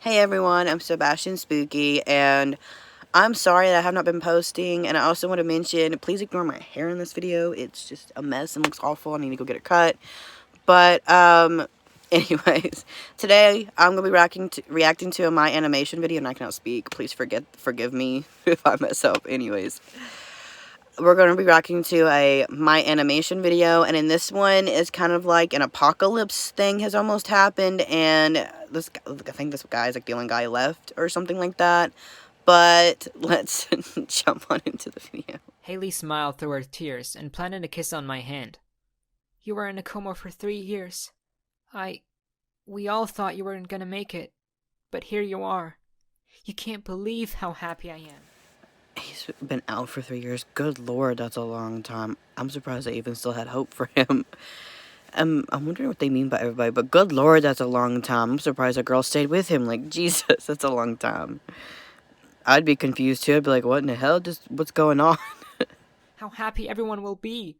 Hey everyone, I'm Sebastian Spooky, and I'm sorry that I have not been posting, and I also want to mention, please ignore my hair in this video. It's just a mess and looks awful. I need to go get it cut. But, anyways, today I'm going to be reacting to a My Animation video, and I cannot speak. Please forgive me if I mess up. Anyways, we're going to be reacting to a My Animation video, and in this one, it's kind of like an apocalypse thing has almost happened, and I think this guy's like the only guy left, or something like that. But let's jump on into the video. Haley smiled through her tears and planted a kiss on my hand. You were in a coma for 3 years. We all thought you weren't gonna make it, but here you are. You can't believe how happy I am. He's been out for 3 years. Good lord, that's a long time. I'm surprised I even still had hope for him. I'm wondering what they mean by everybody, but good lord, that's a long time. I'm surprised a girl stayed with him. Like, Jesus, that's a long time. I'd be confused too. I'd be like, what in the hell? Just what's going on? How happy everyone will be.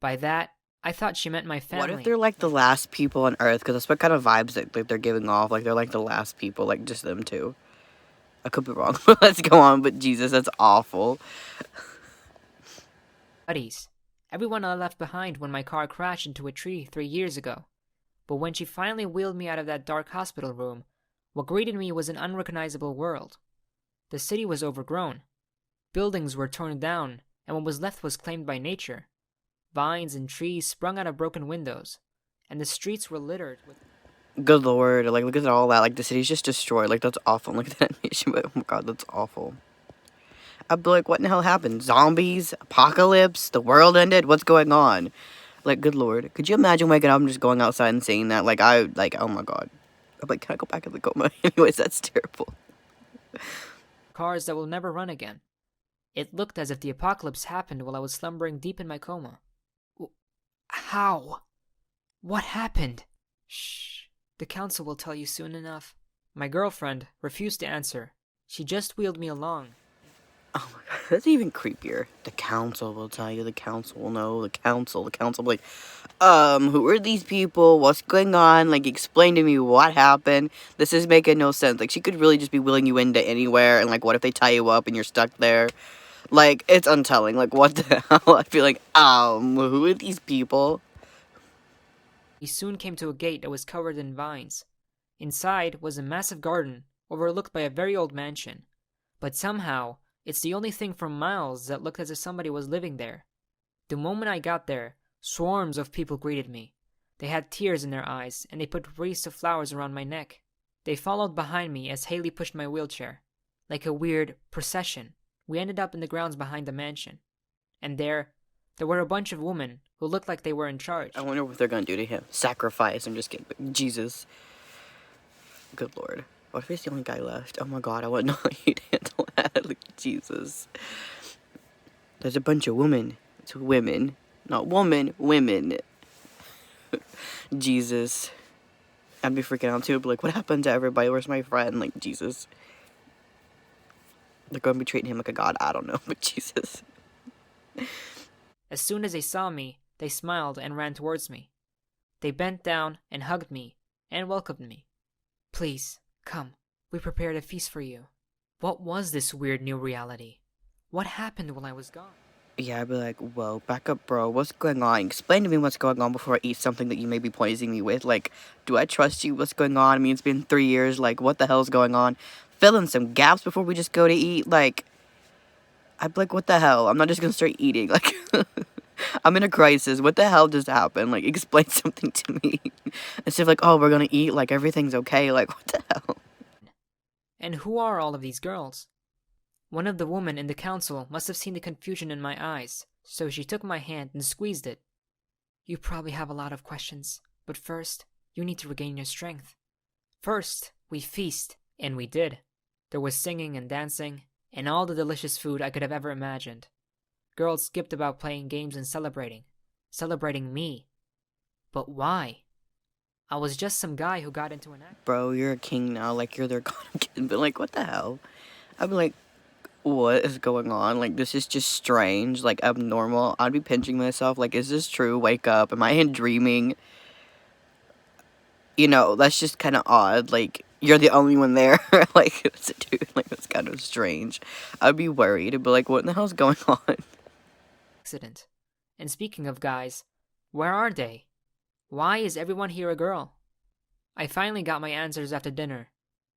By that, I thought she meant my family. What if they're like the last people on Earth? Because that's what kind of vibes that like, they're giving off. Like, they're like the last people, like just them two. I could be wrong. Let's go on. But Jesus, that's awful. Buddies. Everyone I left behind when my car crashed into a tree 3 years ago. But when she finally wheeled me out of that dark hospital room, what greeted me was an unrecognizable world. The city was overgrown. Buildings were torn down, and what was left was claimed by nature. Vines and trees sprung out of broken windows, and the streets were littered with... Good lord. Like, look at all that. Like, the city's just destroyed. Like, that's awful. Look at that animation. But, oh my god, that's awful. I'd be like, what in the hell happened? Zombies? Apocalypse? The world ended? What's going on? Like, good lord. Could you imagine waking up and just going outside and seeing that? Like, oh my god. I'm like, can I go back in the coma? Anyways, that's terrible. Cars that will never run again. It looked as if the apocalypse happened while I was slumbering deep in my coma. How? What happened? Shh. The council will tell you soon enough. My girlfriend refused to answer. She just wheeled me along. Oh my god, that's even creepier. The council will tell you, the council will know, the council will like, who are these people? What's going on? Like, explain to me what happened. This is making no sense. Like, she could really just be wheeling you into anywhere, and like, what if they tie you up and you're stuck there? Like, it's untelling. Like, what the hell? I feel like, who are these people? We soon came to a gate that was covered in vines. Inside was a massive garden, overlooked by a very old mansion. But somehow, it's the only thing for miles that looked as if somebody was living there. The moment I got there, swarms of people greeted me. They had tears in their eyes, and they put wreaths of flowers around my neck. They followed behind me as Haley pushed my wheelchair. Like a weird procession, we ended up in the grounds behind the mansion. And there were a bunch of women who looked like they were in charge. I wonder what they're gonna do to him. Sacrifice. I'm just kidding. But Jesus. Good lord. What if he's the only guy left? Oh my god, I wouldn't know how you'd handle that. Like, Jesus. There's a bunch of women. It's women. Not woman, women. Jesus. I'd be freaking out too. But like, what happened to everybody? Where's my friend? Like, Jesus. They're gonna be treating him like a god. I don't know. But Jesus. As soon as they saw me, they smiled and ran towards me. They bent down and hugged me and welcomed me. Please, come. We prepared a feast for you. What was this weird new reality? What happened while I was gone? Yeah, I'd be like, whoa, back up, bro. What's going on? Explain to me what's going on before I eat something that you may be poisoning me with. Like, do I trust you? What's going on? I mean, it's been 3 years. Like, what the hell's going on? Fill in some gaps before we just go to eat. Like, I'd be like, what the hell? I'm not just gonna start eating. Like, I'm in a crisis. What the hell just happened? Like, explain something to me. Instead of like, oh, we're gonna eat. Like, everything's okay. Like, what the hell? And who are all of these girls? One of the women in the council must have seen the confusion in my eyes, so she took my hand and squeezed it. You probably have a lot of questions, but first, you need to regain your strength. First, we feast, and we did. There was singing and dancing, and all the delicious food I could have ever imagined. Girls skipped about playing games and celebrating me. But why? I was just some guy who got into an accident. Bro, you're a king now. Like, you're their god. I'm kidding, but like, what the hell? I'd be like, what is going on? Like, this is just strange, like, abnormal. I'd be pinching myself, like, is this true? Wake up. Am I dreaming? that's just kind of odd. Like, you're the only one there. Like, it's a dude. Like, that's kind of strange. I'd be worried. I'd be like, what in the hell's going on? Accident. And speaking of guys, where are they? Why is everyone here a girl? I finally got my answers after dinner.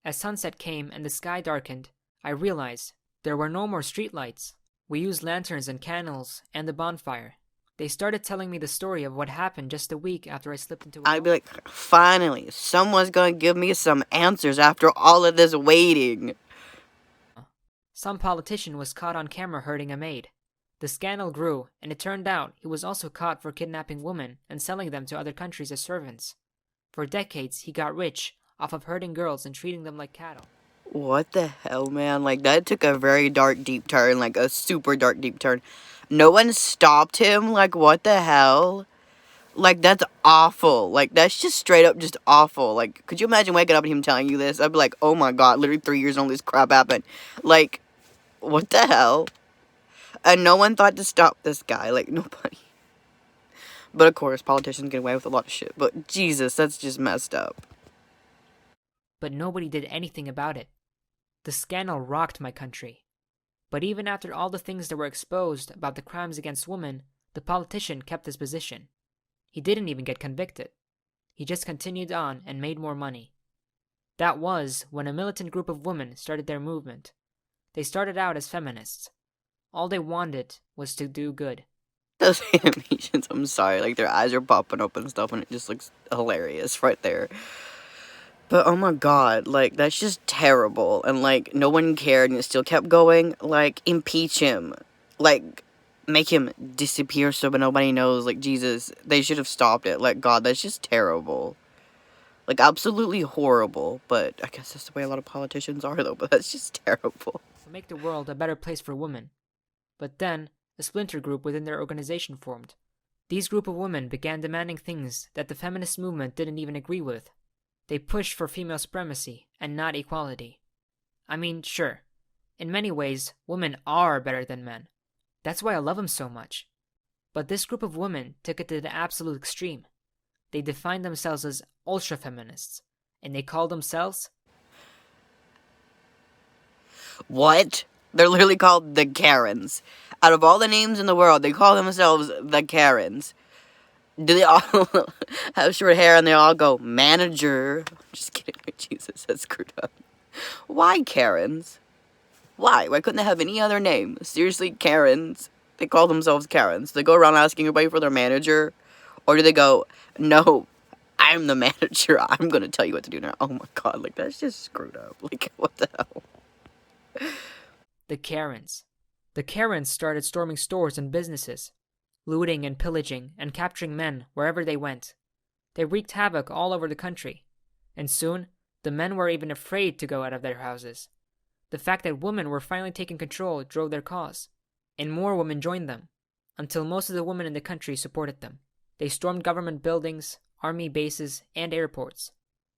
As sunset came and the sky darkened, I realized there were no more streetlights. We used lanterns and candles and the bonfire. They started telling me the story of what happened just a week after I slipped into a I'd be like, finally, someone's gonna give me some answers after all of this waiting. Some politician was caught on camera hurting a maid. The scandal grew, and it turned out he was also caught for kidnapping women and selling them to other countries as servants. For decades, he got rich off of hurting girls and treating them like cattle. What the hell, man? Like, that took a very dark, deep turn. Like, a super dark, deep turn. No one stopped him? Like, what the hell? Like, that's awful. Like, that's just straight up just awful. Like, could you imagine waking up and him telling you this? I'd be like, oh my god, literally 3 years and all this crap happened. Like, what the hell? And no one thought to stop this guy. Like, nobody. But of course, politicians get away with a lot of shit. But Jesus, that's just messed up. But nobody did anything about it. The scandal rocked my country. But even after all the things that were exposed about the crimes against women, the politician kept his position. He didn't even get convicted. He just continued on and made more money. That was when a militant group of women started their movement. They started out as feminists. All they wanted was to do good. Those animations, I'm sorry, like, their eyes are popping up and stuff, and it just looks hilarious right there. But, oh my god, like, that's just terrible, and, like, no one cared, and it still kept going. Like, impeach him. Like, make him disappear so nobody knows. Like, Jesus, they should have stopped it. Like, God, that's just terrible. Like, absolutely horrible. But I guess that's the way a lot of politicians are, though, but that's just terrible. To make the world a better place for women. But then, a splinter group within their organization formed. These group of women began demanding things that the feminist movement didn't even agree with. They pushed for female supremacy and not equality. I mean, sure, in many ways, women are better than men. That's why I love them so much. But this group of women took it to the absolute extreme. They defined themselves as ultra-feminists, and they called themselves... What? They're literally called the Karens. Out of all the names in the world, they call themselves the Karens. Do they all have short hair and they all go, manager? I'm just kidding. Jesus, that's screwed up. Why Karens? Why? Why couldn't they have any other name? Seriously, Karens. They call themselves Karens. They go around asking everybody for their manager? Or do they go, no, I'm the manager. I'm going to tell you what to do now. Oh my god, like, that's just screwed up. Like, what the hell? The Karens. The Karens started storming stores and businesses, looting and pillaging and capturing men wherever they went. They wreaked havoc all over the country, and soon the men were even afraid to go out of their houses. The fact that women were finally taking control drove their cause, and more women joined them, until most of the women in the country supported them. They stormed government buildings, army bases, and airports.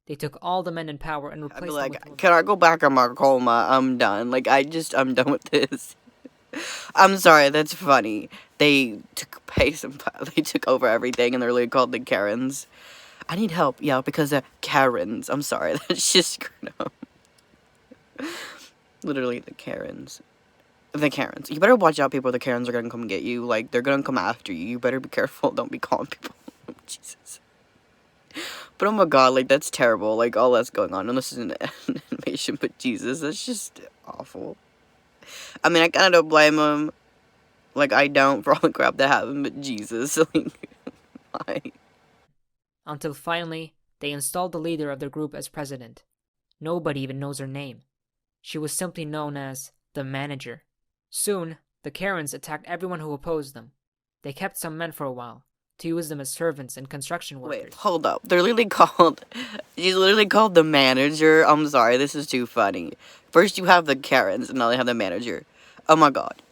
They took all the men in power and replaced them with women. Can I go back on my coma? I'm done. Like, I'm done with this. I'm sorry, that's funny. They took over everything, and they're literally called the Karens. I need help, yeah, because they're Karens. I'm sorry, that's just screwed up. Literally, the Karens. The Karens. You better watch out, people. The Karens are gonna come get you. Like, they're gonna come after you. You better be careful. Don't be calling people. Jesus. But oh my god, like, that's terrible. Like, all that's going on. And this is an animation, but Jesus, that's just awful. I mean, I kind of don't blame them. Like, I don't for all the crap that happened, but Jesus, like, why? Until finally, they installed the leader of their group as president. Nobody even knows her name. She was simply known as the manager. Soon, the Karens attacked everyone who opposed them. They kept some men for a while, to use them as servants and construction workers. Wait, hold up. She's literally called the manager. I'm sorry, this is too funny. First you have the Karens, and now they have the manager. Oh my god.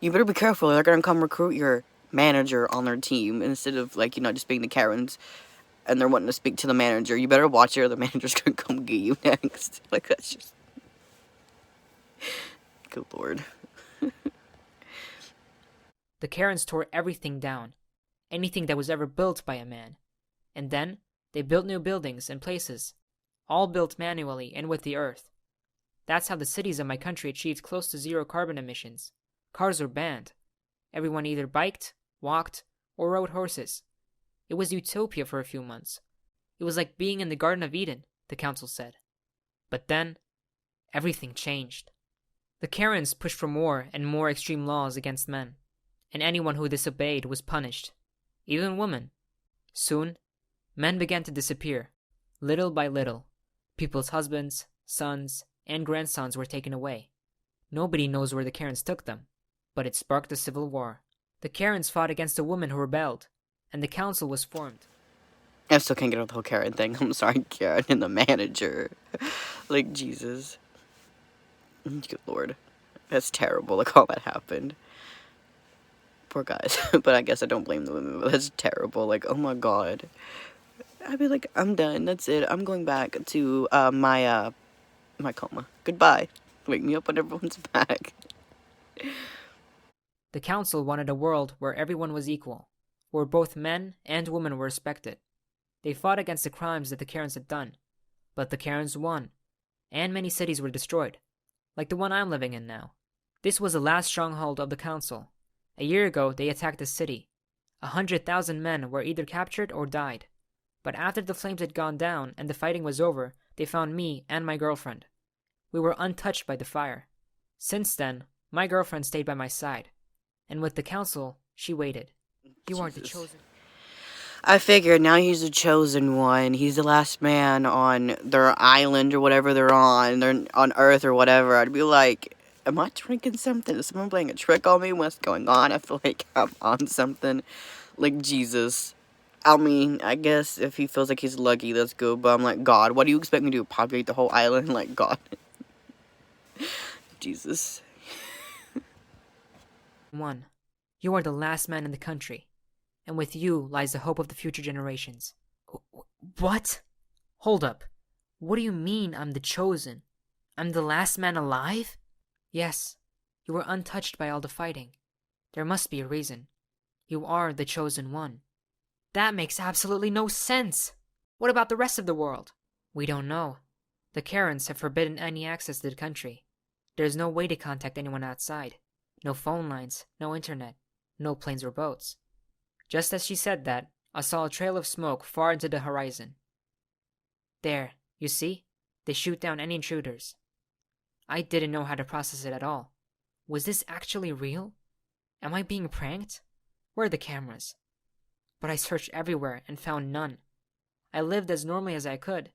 You better be careful. They're gonna come recruit your manager on their team instead of, like, just being the Karens. And they're wanting to speak to the manager. You better watch it or the manager's gonna come get you next. Like, that's just... Good lord. The Karens tore everything down. Anything that was ever built by a man. And then, They built new buildings and places, all built manually and with the earth. That's how the cities of my country achieved close to zero carbon emissions. Cars were banned. Everyone either biked, walked, or rode horses. It was utopia for a few months. It was like being in the Garden of Eden, the council said. But then, everything changed. The Karens pushed for more and more extreme laws against men, and anyone who disobeyed was punished, even women. Soon, men began to disappear. Little by little, people's husbands, sons, and grandsons were taken away. Nobody knows where the Karens took them, but it sparked a civil war. The Karens fought against the women who rebelled, and the council was formed. I still can't get over the whole Karen thing. I'm sorry, Karen and the manager. Like, Jesus. Good Lord. That's terrible, like, all that happened. Poor guys. But I guess I don't blame the women, but that's terrible. Like, oh my God. I'd be like, I'm done. That's it. I'm going back to my coma. Goodbye. Wake me up when everyone's back. The council wanted a world where everyone was equal, where both men and women were respected. They fought against the crimes that the Karens had done, but the Karens won, and many cities were destroyed, like the one I'm living in now. This was the last stronghold of the council. A year ago, they attacked the city. 100,000 men were either captured or died. But after the flames had gone down and the fighting was over, they found me and my girlfriend. We were untouched by the fire. Since then, my girlfriend stayed by my side, and with the council, she waited. You aren't the chosen. I figured now he's the chosen one. He's the last man on their island or whatever they're on. They're on Earth or whatever. I'd be like, am I drinking something? Is someone playing a trick on me? What's going on? I feel like I'm on something. Like, Jesus. I mean, I guess if he feels like he's lucky, that's good. But I'm like, God, what do you expect me to do? Populate the whole island? Like, God. Jesus. One, you are the last man in the country, and with you lies the hope of the future generations. What? Hold up. What do you mean I'm the chosen? I'm the last man alive? Yes, you were untouched by all the fighting. There must be a reason. You are the chosen one. That makes absolutely no sense. What about the rest of the world? We don't know. The Karens have forbidden any access to the country. There's no way to contact anyone outside. No phone lines, no internet, no planes or boats. Just as she said that, I saw a trail of smoke far into the horizon. There, you see? They shoot down any intruders. I didn't know how to process it at all. Was this actually real? Am I being pranked? Where are the cameras? But I searched everywhere and found none. I lived as normally as I could,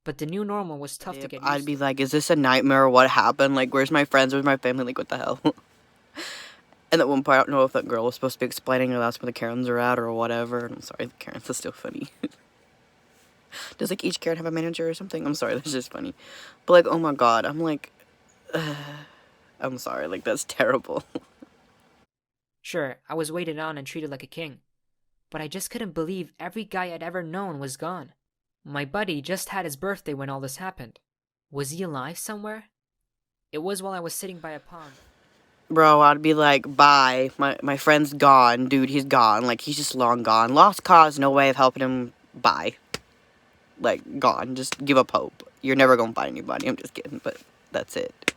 but the new normal was tough to get used to. I'd be like, is this a nightmare? What happened? Like, where's my friends? Where's my family? Like, what the hell? And at one point, I don't know if that girl was supposed to be explaining or that's where the Karens are at or whatever. I'm sorry, the Karens is still funny. Does, like, each Karen have a manager or something? I'm sorry, that's just funny. But, like, oh my God, I'm like, I'm sorry, like, that's terrible. Sure, I was waited on and treated like a king. But I just couldn't believe every guy I'd ever known was gone. My buddy just had his birthday when all this happened. Was he alive somewhere? It was while I was sitting by a pond. Bro, I'd be like, bye. My friend's gone. Dude, he's gone. Like, he's just long gone. Lost cause, no way of helping him. Bye. Like, gone. Just give up hope. You're never gonna find anybody. I'm just kidding, but that's it.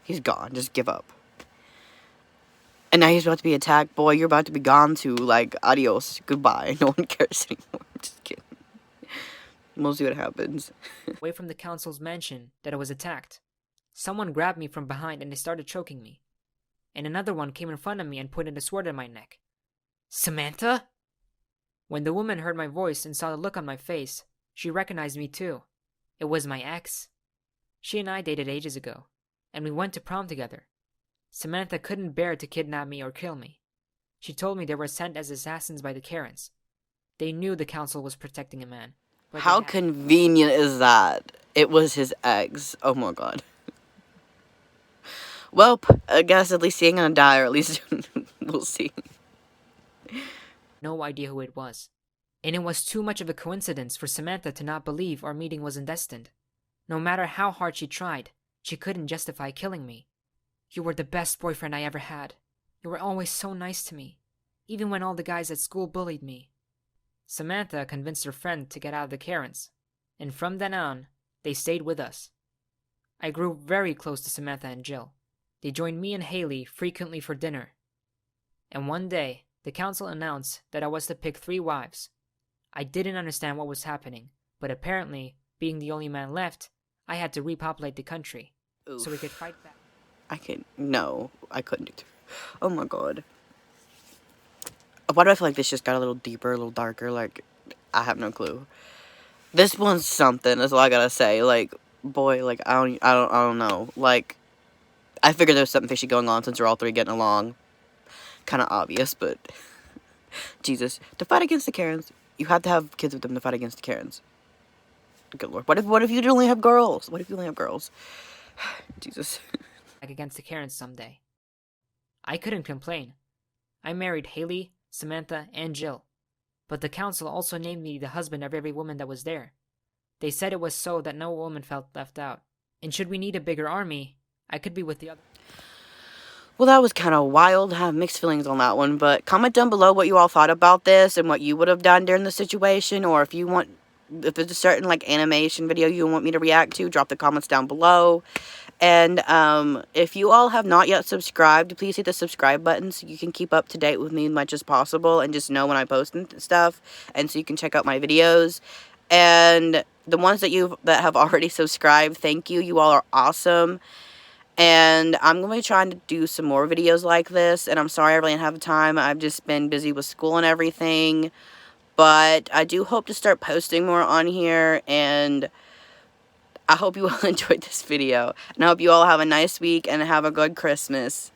He's gone. Just give up. And now he's about to be attacked. Boy, you're about to be gone too. Like, adios. Goodbye. No one cares anymore. I'm just kidding. We'll see what happens. Away from the council's mansion that I was attacked. Someone grabbed me from behind and they started choking me. And another one came in front of me and pointed a sword at my neck. Samantha? When the woman heard my voice and saw the look on my face, she recognized me too. It was my ex. She and I dated ages ago, and we went to prom together. Samantha couldn't bear to kidnap me or kill me. She told me they were sent as assassins by the Karens. They knew the council was protecting a man. How convenient is that? It was his ex. Oh my God. Well, I guess at least he ain't gonna die, or at least we'll see. No idea who it was. And it was too much of a coincidence for Samantha to not believe our meeting wasn't destined. No matter how hard she tried, she couldn't justify killing me. You were the best boyfriend I ever had. You were always so nice to me, even when all the guys at school bullied me. Samantha convinced her friend to get out of the Karens, and from then on, they stayed with us. I grew very close to Samantha and Jill. They joined me and Haley frequently for dinner. And one day, the council announced that I was to pick 3 wives. I didn't understand what was happening, but apparently, being the only man left, I had to repopulate the country. Oof. So we could fight back. No, I couldn't do that. Oh my god. Why do I feel like this just got a little deeper, a little darker? Like, I have no clue. This one's something, that's all I gotta say. Like, boy, like, I don't know. Like, I figured there's something fishy going on since we're all 3 getting along. Kind of obvious, but Jesus. To fight against the Karens, you have to have kids with them to fight against the Karens. Good Lord. What if you only have girls? What if you only have girls? Jesus. Against the Karens someday. I couldn't complain. I married Haley, Samantha, and Jill. But the council also named me the husband of every woman that was there. They said it was so that no woman felt left out. And should we need a bigger army, I could be with the other. Well, that was kind of wild. I have mixed feelings on that one. But comment down below what you all thought about this and what you would have done during the situation. Or if there's a certain, like, animation video you want me to react to, drop the comments down below. And if you all have not yet subscribed, please hit the subscribe button so you can keep up to date with me as much as possible and just know when I post and stuff, and so you can check out my videos. And the ones that have already subscribed, thank you. You all are awesome. And I'm going to be trying to do some more videos like this, and I'm sorry I really didn't have the time. I've just been busy with school and everything. But I do hope to start posting more on here, and I hope you all enjoyed this video. And I hope you all have a nice week and have a good Christmas.